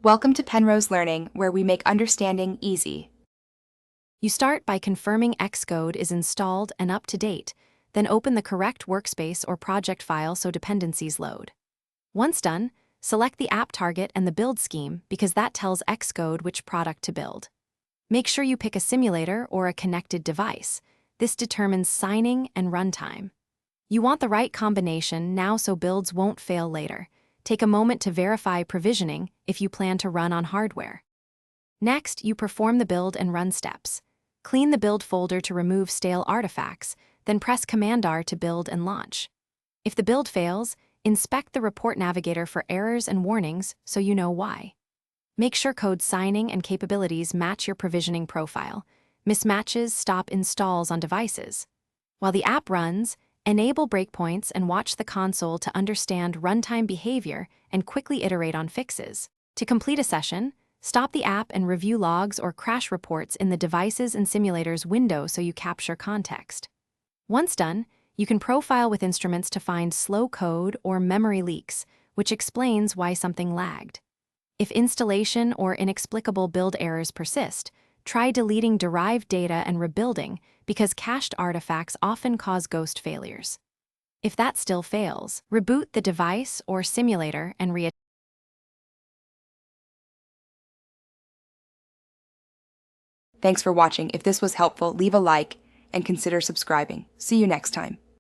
Welcome to Penrose Learning, where we make understanding easy. You start by confirming Xcode is installed and up to date, then open the correct workspace or project file so dependencies load. Once done, select the app target and the build scheme because that tells Xcode which product to build. Make sure you pick a simulator or a connected device. This determines signing and runtime. You want the right combination now so builds won't fail later. Take a moment to verify provisioning if you plan to run on hardware. Next, you perform the build and run steps. Clean the build folder to remove stale artifacts, then press Command-R to build and launch. If the build fails, inspect the report navigator for errors and warnings so you know why. Make sure code signing and capabilities match your provisioning profile. Mismatches stop installs on devices. While the app runs, enable breakpoints and watch the console to understand runtime behavior and quickly iterate on fixes. To complete a session, stop the app and review logs or crash reports in the Devices and Simulators window so you capture context. Once done, you can profile with instruments to find slow code or memory leaks, which explains why something lagged. If installation or inexplicable build errors persist, try deleting derived data and rebuilding because cached artifacts often cause ghost failures. If that still fails, reboot the device or simulator and Thanks for watching. If this was helpful, leave a like and consider subscribing. See you next time.